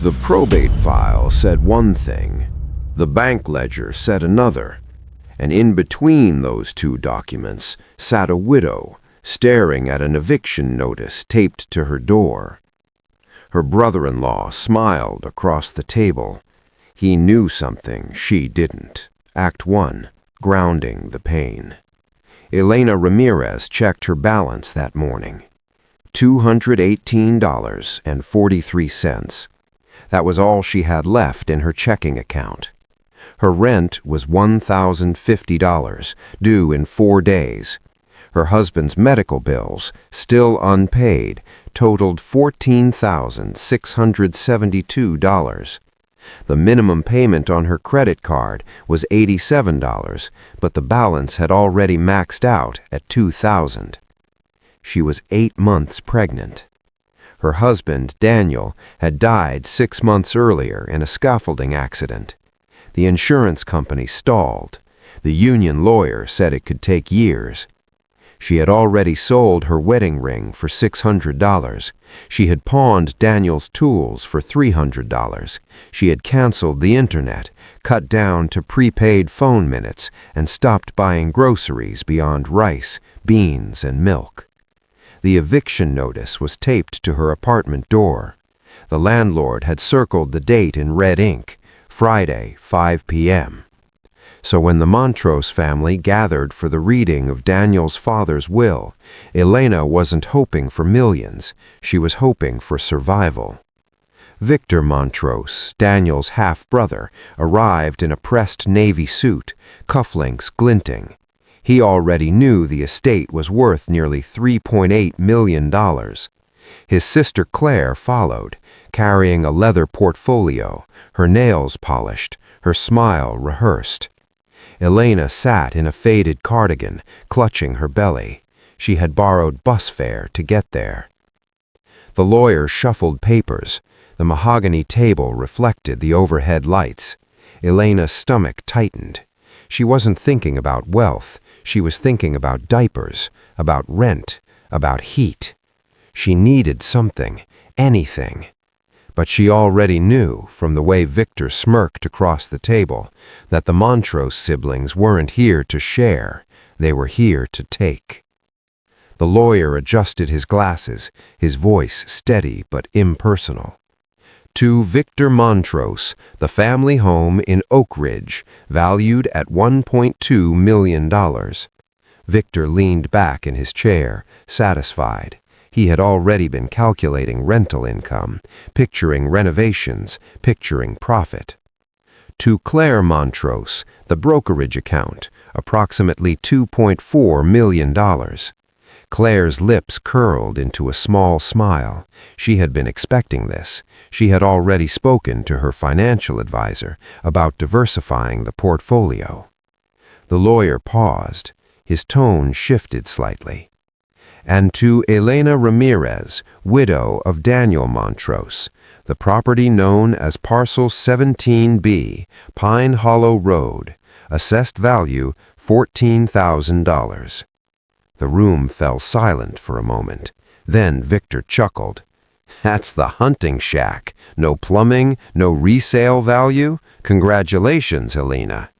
The probate file said one thing, the bank ledger said another, and in between those two documents sat a widow staring at an eviction notice taped to her door. Her brother-in-law smiled across the table. He knew something she didn't. Act 1, grounding the pain. Elena Ramirez checked her balance that morning. $218.43. That was all she had left in her checking account. Her rent was $1,050, due in 4 days. Her husband's medical bills, still unpaid, totaled $14,672. The minimum payment on her credit card was $87, but the balance had already maxed out at $2,000. She was 8 months pregnant. Her husband, Daniel, had died 6 months earlier in a scaffolding accident. The insurance company stalled. The union lawyer said it could take years. She had already sold her wedding ring for $600. She had pawned Daniel's tools for $300. She had canceled the internet, cut down to prepaid phone minutes, and stopped buying groceries beyond rice, beans, and milk. The eviction notice was taped to her apartment door. The landlord had circled the date in red ink, Friday, 5 p.m. So when the Montrose family gathered for the reading of Daniel's father's will, Elena wasn't hoping for millions, she was hoping for survival. Victor Montrose, Daniel's half-brother, arrived in a pressed navy suit, cufflinks glinting. He already knew the estate was worth nearly $3.8 million. His sister Claire followed, carrying a leather portfolio, her nails polished, her smile rehearsed. Elena sat in a faded cardigan, clutching her belly. She had borrowed bus fare to get there. The lawyer shuffled papers. The mahogany table reflected the overhead lights. Elena's stomach tightened. She wasn't thinking about wealth. She was thinking about diapers, about rent, about heat. She needed something, anything. But she already knew, from the way Victor smirked across the table, that the Montrose siblings weren't here to share, they were here to take. The lawyer adjusted his glasses, his voice steady but impersonal. To Victor Montrose, the family home in Oak Ridge, valued at $1.2 million. Victor leaned back in his chair, satisfied. He had already been calculating rental income, picturing renovations, picturing profit. To Claire Montrose, the brokerage account, approximately $2.4 million. Claire's lips curled into a small smile. She had been expecting this. She had already spoken to her financial advisor about diversifying the portfolio. The lawyer paused. His tone shifted slightly. And to Elena Ramirez, widow of Daniel Montrose, the property known as Parcel 17B, Pine Hollow Road, assessed value $14,000. The room fell silent for a moment. Then Victor chuckled. That's the hunting shack. No plumbing, no resale value? Congratulations, Elena.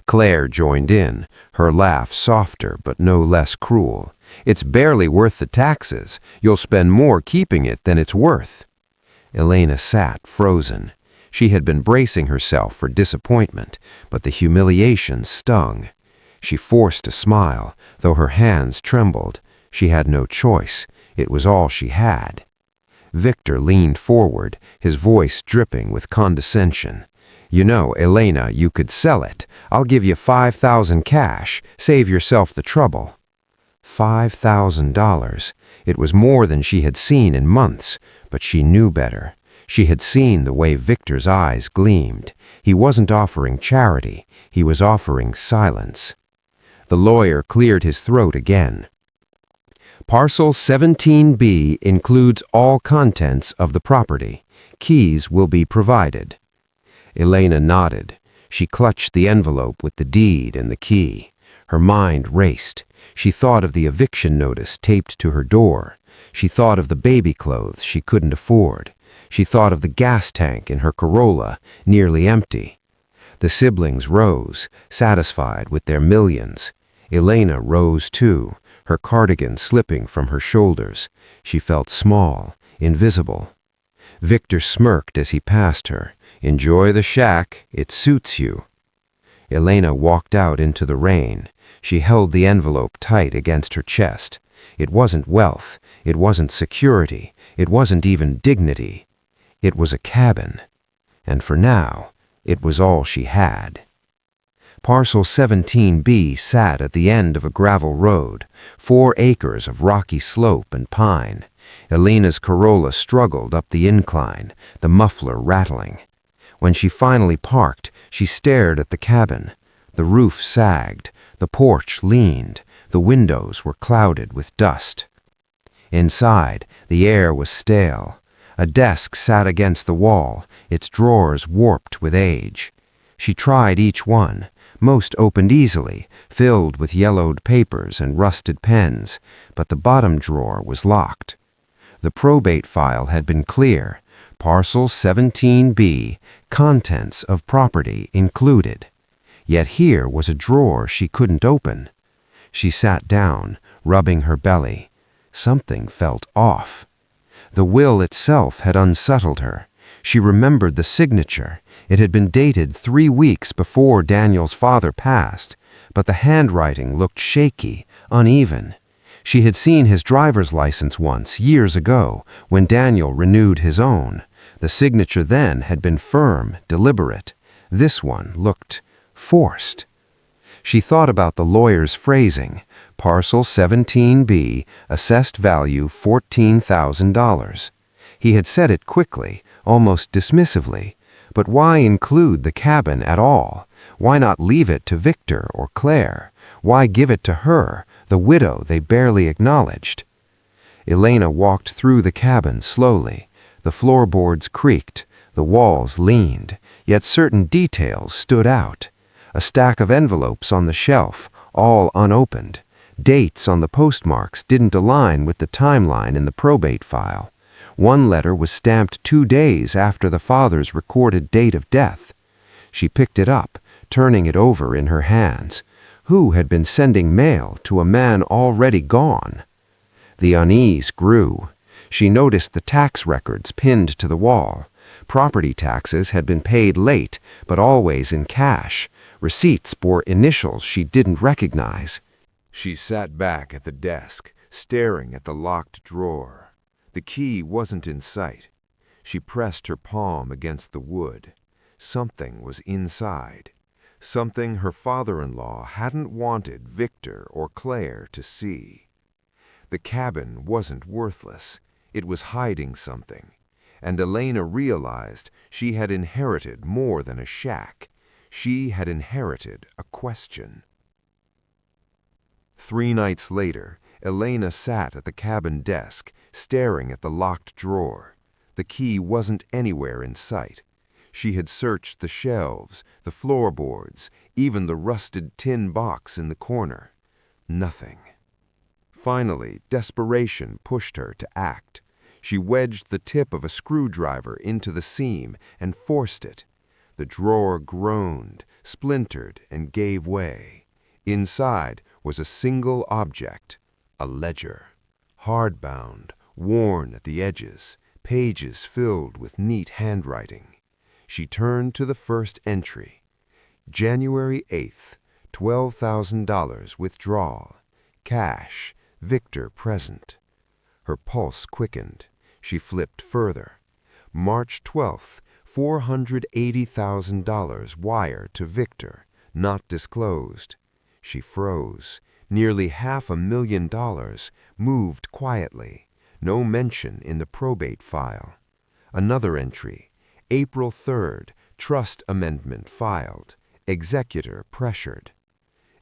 Claire joined in, her laugh softer but no less cruel. It's barely worth the taxes. You'll spend more keeping it than it's worth. Elena sat frozen. She had been bracing herself for disappointment, but the humiliation stung. She forced a smile, though her hands trembled. She had no choice. It was all she had. Victor leaned forward, his voice dripping with condescension. You know, Elena, you could sell it. I'll give you $5,000 cash. Save yourself the trouble. $5,000. It was more than she had seen in months, but she knew better. She had seen the way Victor's eyes gleamed. He wasn't offering charity. He was offering silence. The lawyer cleared his throat again. Parcel 17B includes all contents of the property. Keys will be provided. Elena nodded. She clutched the envelope with the deed and the key. Her mind raced. She thought of the eviction notice taped to her door. She thought of the baby clothes she couldn't afford. She thought of the gas tank in her Corolla, nearly empty. The siblings rose, satisfied with their millions. Elena rose too, her cardigan slipping from her shoulders. She felt small, invisible. Victor smirked as he passed her. "Enjoy the shack, it suits you." Elena walked out into the rain. She held the envelope tight against her chest. It wasn't wealth, it wasn't security, it wasn't even dignity. It was a cabin. And for now, it was all she had. Parcel 17B sat at the end of a gravel road, 4 acres of rocky slope and pine. Elena's Corolla struggled up the incline, the muffler rattling. When she finally parked, she stared at the cabin. The roof sagged, the porch leaned, the windows were clouded with dust. Inside, the air was stale. A desk sat against the wall, its drawers warped with age. She tried each one. Most opened easily, filled with yellowed papers and rusted pens, but the bottom drawer was locked. The probate file had been clear. Parcel 17B, contents of property included. Yet here was a drawer she couldn't open. She sat down, rubbing her belly. Something felt off. The will itself had unsettled her. She remembered the signature. It had been dated 3 weeks before Daniel's father passed, but the handwriting looked shaky, uneven. She had seen his driver's license once, years ago, when Daniel renewed his own. The signature then had been firm, deliberate. This one looked forced. She thought about the lawyer's phrasing. Parcel 17B, assessed value $14,000. He had said it quickly, almost dismissively. But why include the cabin at all? Why not leave it to Victor or Claire? Why give it to her, the widow they barely acknowledged? Elena walked through the cabin slowly. The floorboards creaked, the walls leaned, yet certain details stood out. A stack of envelopes on the shelf, all unopened. Dates on the postmarks didn't align with the timeline in the probate file. One letter was stamped 2 days after the father's recorded date of death. She picked it up, turning it over in her hands. Who had been sending mail to a man already gone? The unease grew. She noticed the tax records pinned to the wall. Property taxes had been paid late, but always in cash. Receipts bore initials she didn't recognize. She sat back at the desk, staring at the locked drawer. The key wasn't in sight. She pressed her palm against the wood. Something was inside. Something her father-in-law hadn't wanted Victor or Claire to see. The cabin wasn't worthless. It was hiding something. And Elena realized she had inherited more than a shack. She had inherited a question. 3 nights later, Elena sat at the cabin desk, staring at the locked drawer. The key wasn't anywhere in sight. She had searched the shelves, the floorboards, even the rusted tin box in the corner. Nothing. Finally, desperation pushed her to act. She wedged the tip of a screwdriver into the seam and forced it. The drawer groaned, splintered, and gave way. Inside was a single object, a ledger. Hardbound, worn at the edges, pages filled with neat handwriting. She turned to the first entry. January 8th, $12,000 withdrawal. Cash, Victor present. Her pulse quickened. She flipped further. March 12th, $480,000 wire to Victor, not disclosed. She froze. Nearly $500,000 moved quietly. No mention in the probate file. Another entry. April 3rd, trust amendment filed. Executor pressured.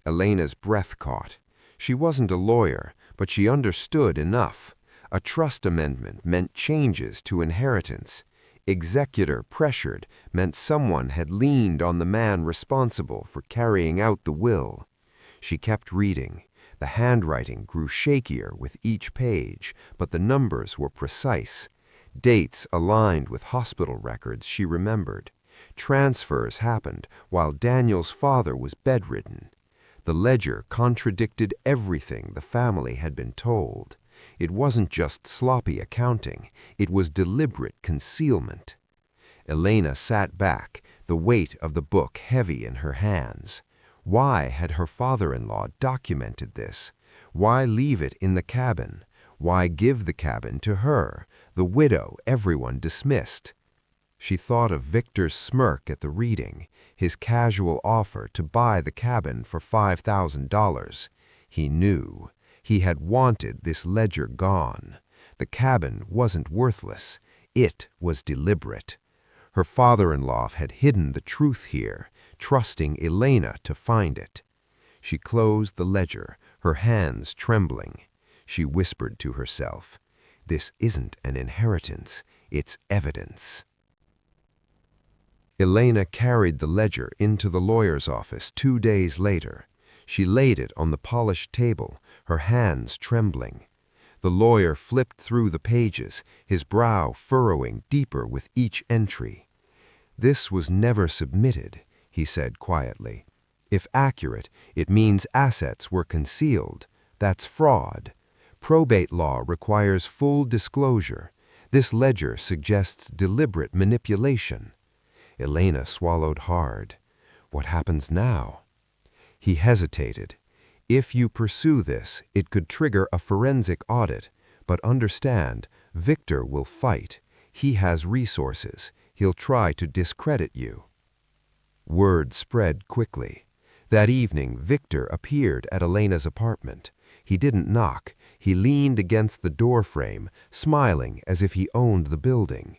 Elena's breath caught. She wasn't a lawyer, but she understood enough. A trust amendment meant changes to inheritance. Executor pressured meant someone had leaned on the man responsible for carrying out the will. She kept reading. The handwriting grew shakier with each page, but the numbers were precise. Dates aligned with hospital records she remembered. Transfers happened while Daniel's father was bedridden. The ledger contradicted everything the family had been told. It wasn't just sloppy accounting, it was deliberate concealment. Elena sat back, the weight of the book heavy in her hands. Why had her father-in-law documented this? Why leave it in the cabin? Why give the cabin to her, the widow everyone dismissed? She thought of Victor's smirk at the reading, his casual offer to buy the cabin for $5,000. He knew. He had wanted this ledger gone. The cabin wasn't worthless. It was deliberate. Her father-in-law had hidden the truth here, trusting Elena to find it. She closed the ledger, her hands trembling. She whispered to herself, "This isn't an inheritance, it's evidence." Elena carried the ledger into the lawyer's office 2 days later. She laid it on the polished table, her hands trembling. The lawyer flipped through the pages, his brow furrowing deeper with each entry. "This was never submitted," he said quietly. "If accurate, it means assets were concealed. That's fraud. Probate law requires full disclosure. This ledger suggests deliberate manipulation." Elena swallowed hard. What happens now? He hesitated. "If you pursue this, it could trigger a forensic audit. But understand, Victor will fight. He has resources. He'll try to discredit you." Word spread quickly. That evening, Victor appeared at Elena's apartment. He didn't knock. He leaned against the doorframe, smiling as if he owned the building.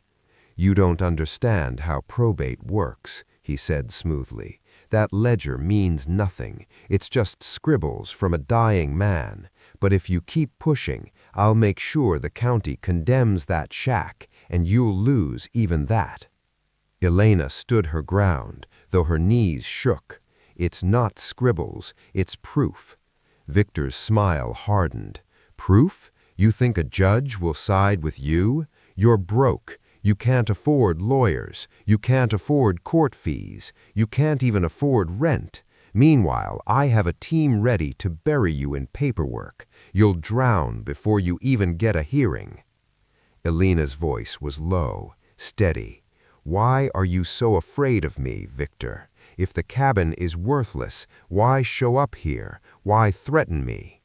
"You don't understand how probate works," he said smoothly. "That ledger means nothing. It's just scribbles from a dying man. But if you keep pushing, I'll make sure the county condemns that shack, and you'll lose even that." Elena stood her ground, though her knees shook. "It's not scribbles, it's proof." Victor's smile hardened. "Proof? You think a judge will side with you? You're broke. You can't afford lawyers. You can't afford court fees. You can't even afford rent. Meanwhile, I have a team ready to bury you in paperwork. You'll drown before you even get a hearing." Elena's voice was low, steady. "Why are you so afraid of me, Victor? If the cabin is worthless, why show up here? Why threaten me?"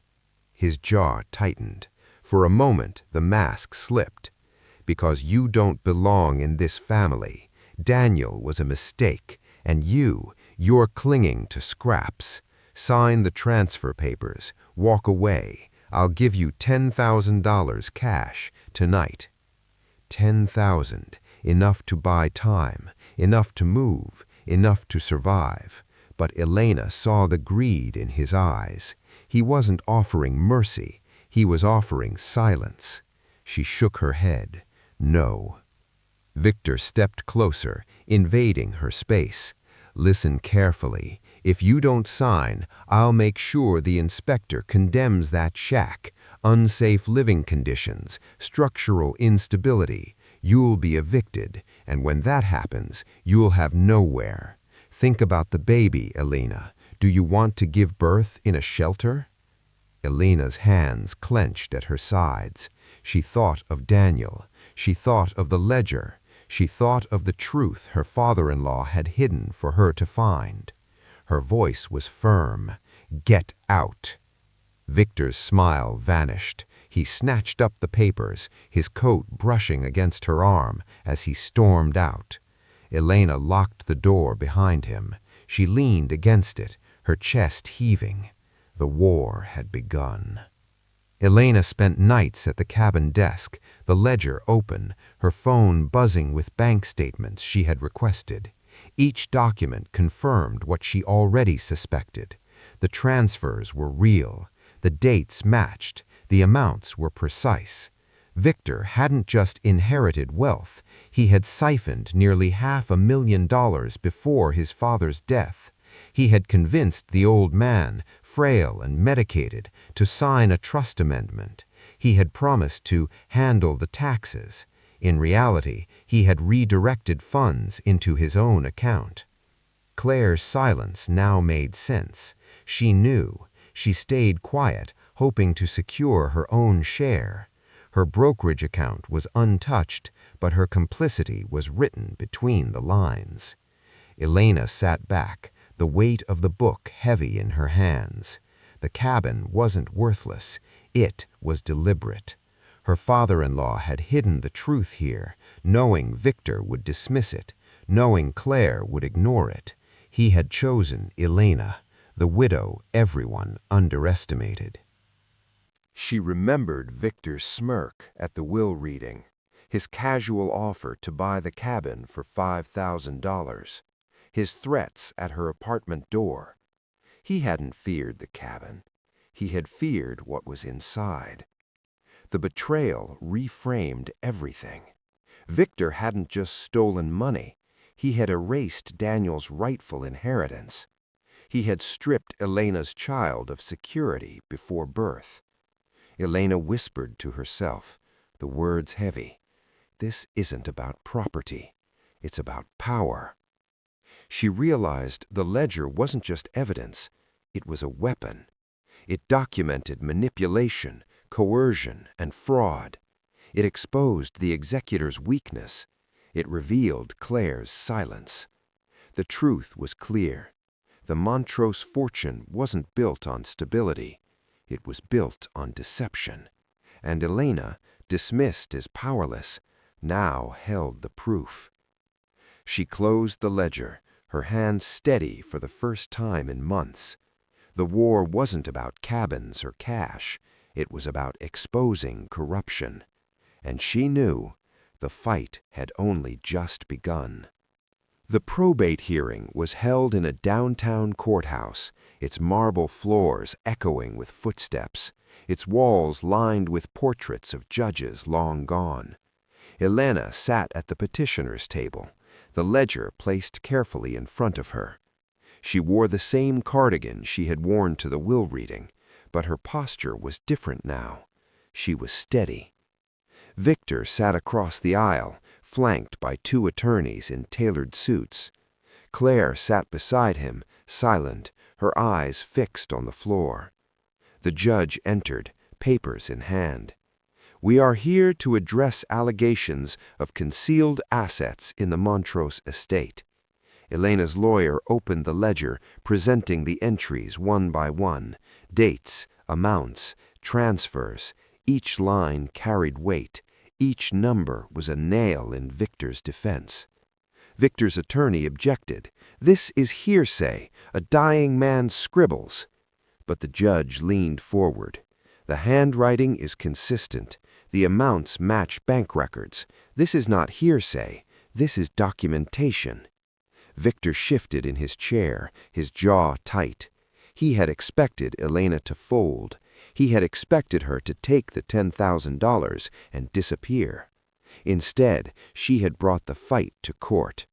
His jaw tightened. For a moment, the mask slipped. "Because you don't belong in this family. Daniel was a mistake, and you're clinging to scraps. Sign the transfer papers. Walk away. I'll give you $10,000 cash tonight." 10,000, enough to buy time, enough to move, enough to survive. But Elena saw the greed in his eyes. He wasn't offering mercy. He was offering silence. She shook her head. "No." Victor stepped closer, invading her space. "Listen carefully. If you don't sign, I'll make sure the inspector condemns that shack. Unsafe living conditions, structural instability. You'll be evicted, and when that happens, you'll have nowhere. Think about the baby, Elena. Do you want to give birth in a shelter?" Elena's hands clenched at her sides. She thought of Daniel. She thought of the ledger. She thought of the truth her father-in-law had hidden for her to find. Her voice was firm. "Get out." Victor's smile vanished. He snatched up the papers, his coat brushing against her arm as he stormed out. Elena locked the door behind him. She leaned against it, her chest heaving. The war had begun. Elena spent nights at the cabin desk, the ledger open, her phone buzzing with bank statements she had requested. Each document confirmed what she already suspected. The transfers were real. The dates matched. The amounts were precise. Victor hadn't just inherited wealth. He had siphoned nearly $500,000 before his father's death. He had convinced the old man, frail and medicated, to sign a trust amendment. He had promised to handle the taxes. In reality, he had redirected funds into his own account. Claire's silence now made sense. She knew. She stayed quiet, hoping to secure her own share. Her brokerage account was untouched, but her complicity was written between the lines. Elena sat back, the weight of the book heavy in her hands. The cabin wasn't worthless. It was deliberate. Her father-in-law had hidden the truth here, knowing Victor would dismiss it, knowing Claire would ignore it. He had chosen Elena, the widow everyone underestimated. She remembered Victor's smirk at the will reading, his casual offer to buy the cabin for $5,000, his threats at her apartment door. He hadn't feared the cabin. He had feared what was inside. The betrayal reframed everything. Victor hadn't just stolen money. He had erased Daniel's rightful inheritance. He had stripped Elena's child of security before birth. Elena whispered to herself, the words heavy. This isn't about property. It's about power. She realized the ledger wasn't just evidence. It was a weapon. It documented manipulation, coercion, and fraud. It exposed the executor's weakness. It revealed Claire's silence. The truth was clear. The Montrose fortune wasn't built on stability. It was built on deception. And Elena, dismissed as powerless, now held the proof. She closed the ledger, her hand steady for the first time in months. The war wasn't about cabins or cash. It was about exposing corruption. And she knew the fight had only just begun. The probate hearing was held in a downtown courthouse, its marble floors echoing with footsteps, its walls lined with portraits of judges long gone. Elena sat at the petitioner's table, the ledger placed carefully in front of her. She wore the same cardigan she had worn to the will reading, but her posture was different now. She was steady. Victor sat across the aisle, flanked by two attorneys in tailored suits. Claire sat beside him, silent, her eyes fixed on the floor. The judge entered, papers in hand. We are here to address allegations of concealed assets in the Montrose estate. Elena's lawyer opened the ledger, presenting the entries one by one, dates, amounts, transfers. Each line carried weight. Each number was a nail in Victor's defense. Victor's attorney objected. This is hearsay, a dying man's scribbles. But the judge leaned forward. The handwriting is consistent. The amounts match bank records. This is not hearsay. This is documentation. Victor shifted in his chair, his jaw tight. He had expected Elena to fold. He had expected her to take the $10,000 and disappear. Instead, she had brought the fight to court.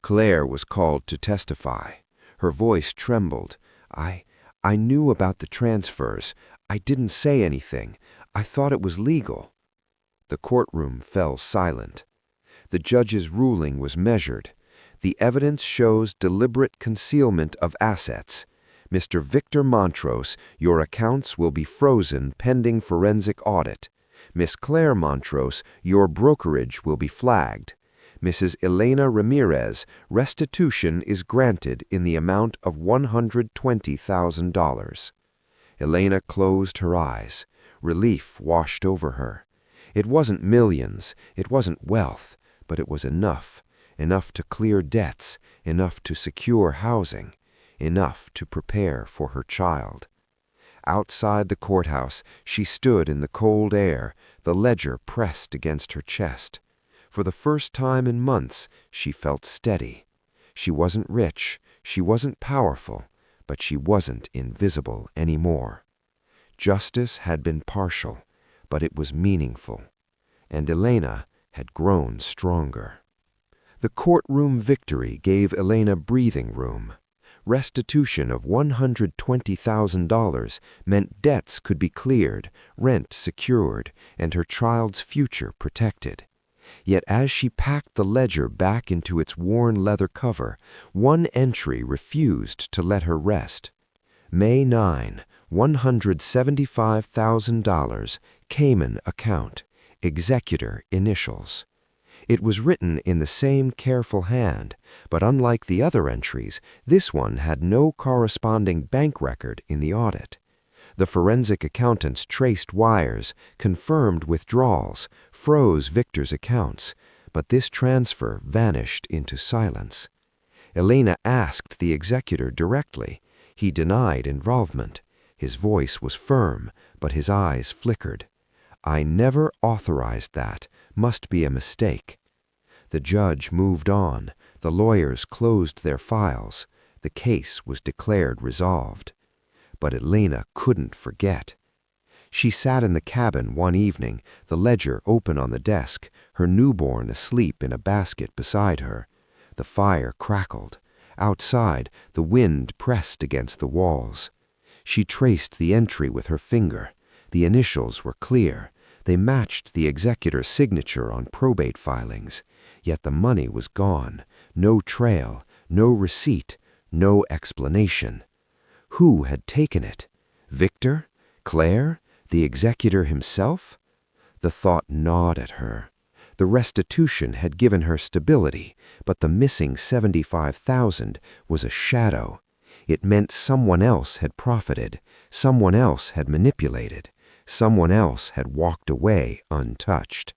Claire was called to testify. Her voice trembled. I knew about the transfers. I didn't say anything. I thought it was legal. The courtroom fell silent. The judge's ruling was measured. The evidence shows deliberate concealment of assets. Mr. Victor Montrose, your accounts will be frozen pending forensic audit. Miss Claire Montrose, your brokerage will be flagged. Mrs. Elena Ramirez, restitution is granted in the amount of $120,000. Elena closed her eyes. Relief washed over her. It wasn't millions, it wasn't wealth, but it was enough. Enough to clear debts, enough to secure housing, enough to prepare for her child. Outside the courthouse, she stood in the cold air, the ledger pressed against her chest. For the first time in months, she felt steady. She wasn't rich, she wasn't powerful, but she wasn't invisible anymore. Justice had been partial, but it was meaningful, and Elena had grown stronger. The courtroom victory gave Elena breathing room. Restitution of $120,000 meant debts could be cleared, rent secured, and her child's future protected. Yet as she packed the ledger back into its worn leather cover, one entry refused to let her rest. May 9, $175,000, Cayman account, executor initials. It was written in the same careful hand, but unlike the other entries, this one had no corresponding bank record in the audit. The forensic accountants traced wires, confirmed withdrawals, froze Victor's accounts, but this transfer vanished into silence. Elena asked the executor directly. He denied involvement. His voice was firm, but his eyes flickered. "I never authorized that. Must be a mistake." The judge moved on. The lawyers closed their files. The case was declared resolved. But Elena couldn't forget. She sat in the cabin one evening, the ledger open on the desk, her newborn asleep in a basket beside her. The fire crackled. Outside, the wind pressed against the walls. She traced the entry with her finger. The initials were clear. They matched the executor's signature on probate filings. Yet the money was gone. No trail, no receipt, no explanation. Who had taken it? Victor? Claire? The executor himself? The thought gnawed at her. The restitution had given her stability, but the missing $75,000 was a shadow. It meant someone else had profited, someone else had manipulated, someone else had walked away untouched.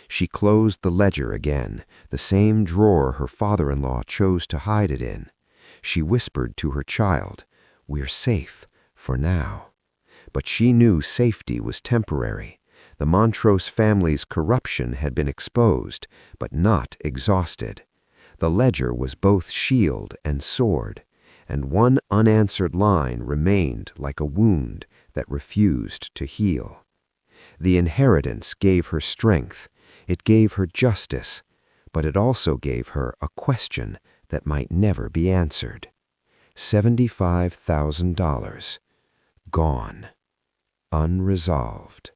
She closed the ledger again, the same drawer her father-in-law chose to hide it in. She whispered to her child, "We're safe, for now." But she knew safety was temporary. The Montrose family's corruption had been exposed, but not exhausted. The ledger was both shield and sword, and one unanswered line remained like a wound that refused to heal. The inheritance gave her strength, it gave her justice, but it also gave her a question that might never be answered. $75,000. Gone. Unresolved.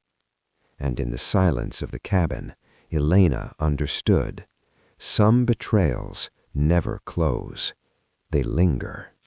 And in the silence of the cabin, Elena understood. Some betrayals never close. They linger.